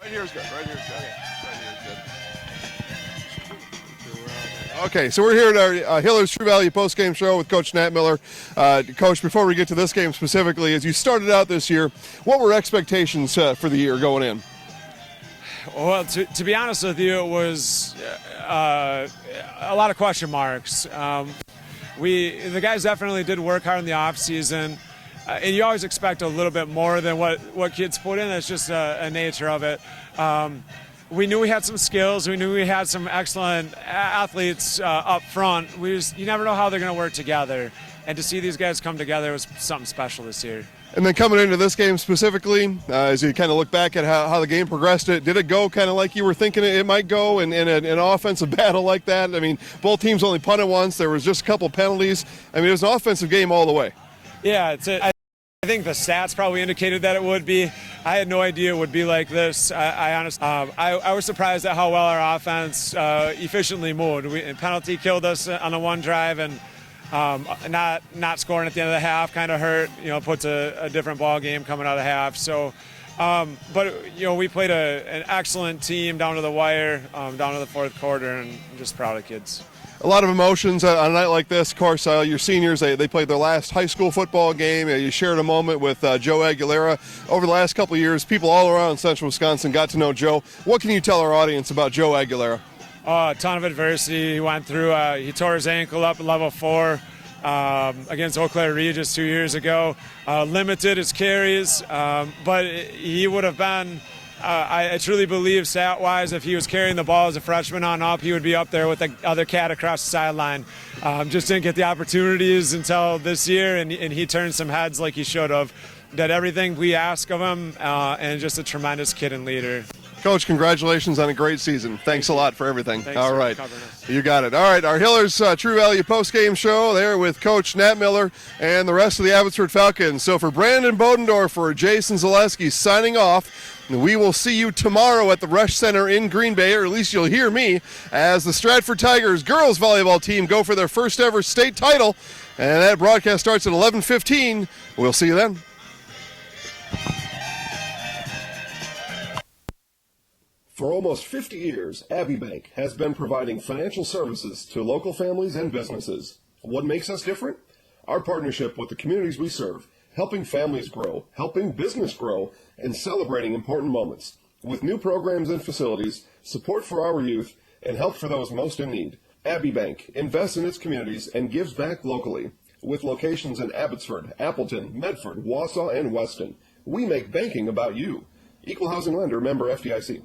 Right here is good. Right here is good. Right here is good. Okay, so we're here at our Hillers True Value postgame show with Coach Nat Miller. Coach, before we get to this game specifically, as you started out this year, what were expectations for the year going in? Well, to be honest with you, it was a lot of question marks. The guys definitely did work hard in the off season, and you always expect a little bit more than what kids put in. That's just a nature of it. We knew we had some skills. We knew we had some excellent athletes up front. You never know how they're going to work together, and to see these guys come together was something special this year. And then coming into this game specifically, as you kind of look back at how the game progressed, did it go kind of like you were thinking it might go in an offensive battle like that? I mean, both teams only punted once. There was just a couple penalties. I mean, it was an offensive game all the way. Yeah, I think the stats probably indicated that it would be. I had no idea it would be like this. I honestly, I was surprised at how well our offense efficiently moved. Penalty killed us on the one drive, and not scoring at the end of the half kind of hurt. Puts a different ball game coming out of the half. So, but we played an excellent team down to the wire, down to the fourth quarter, and I'm just proud of the kids. A lot of emotions on a night like this. Of course, your seniors, they played their last high school football game. You shared a moment with Joe Aguilera. Over the last couple of years, people all around central Wisconsin got to know Joe. What can you tell our audience about Joe Aguilera? A ton of adversity he went through. He tore his ankle up at level 4 against Eau Claire Regis 2 years ago. Limited his carries, but he would have been, I truly believe, stat-wise, if he was carrying the ball as a freshman on up, he would be up there with the other cat across the sideline. Just didn't get the opportunities until this year, and he turned some heads like he should have. Did everything we ask of him, and just a tremendous kid and leader. Coach, congratulations on a great season. Thanks a lot for everything. Thanks All for right. covering us. You got it. All right, our Hillers True Value postgame show there with Coach Nat Miller and the rest of the Abbotsford Falcons. So for Brandon Bodendorfer, Jason Zaleski signing off. We will see you tomorrow at the Rush Center in Green Bay, or at least you'll hear me, as the Stratford Tigers girls volleyball team go for their first ever state title. And that broadcast starts at 11:15. We'll see you then. For almost 50 years, Abbey Bank has been providing financial services to local families and businesses. What makes us different? Our partnership with the communities we serve, helping families grow, helping business grow, and celebrating important moments. With new programs and facilities, support for our youth, and help for those most in need. Abbey Bank invests in its communities and gives back locally. With locations in Abbotsford, Appleton, Medford, Wausau, and Weston, we make banking about you. Equal housing lender, member FDIC.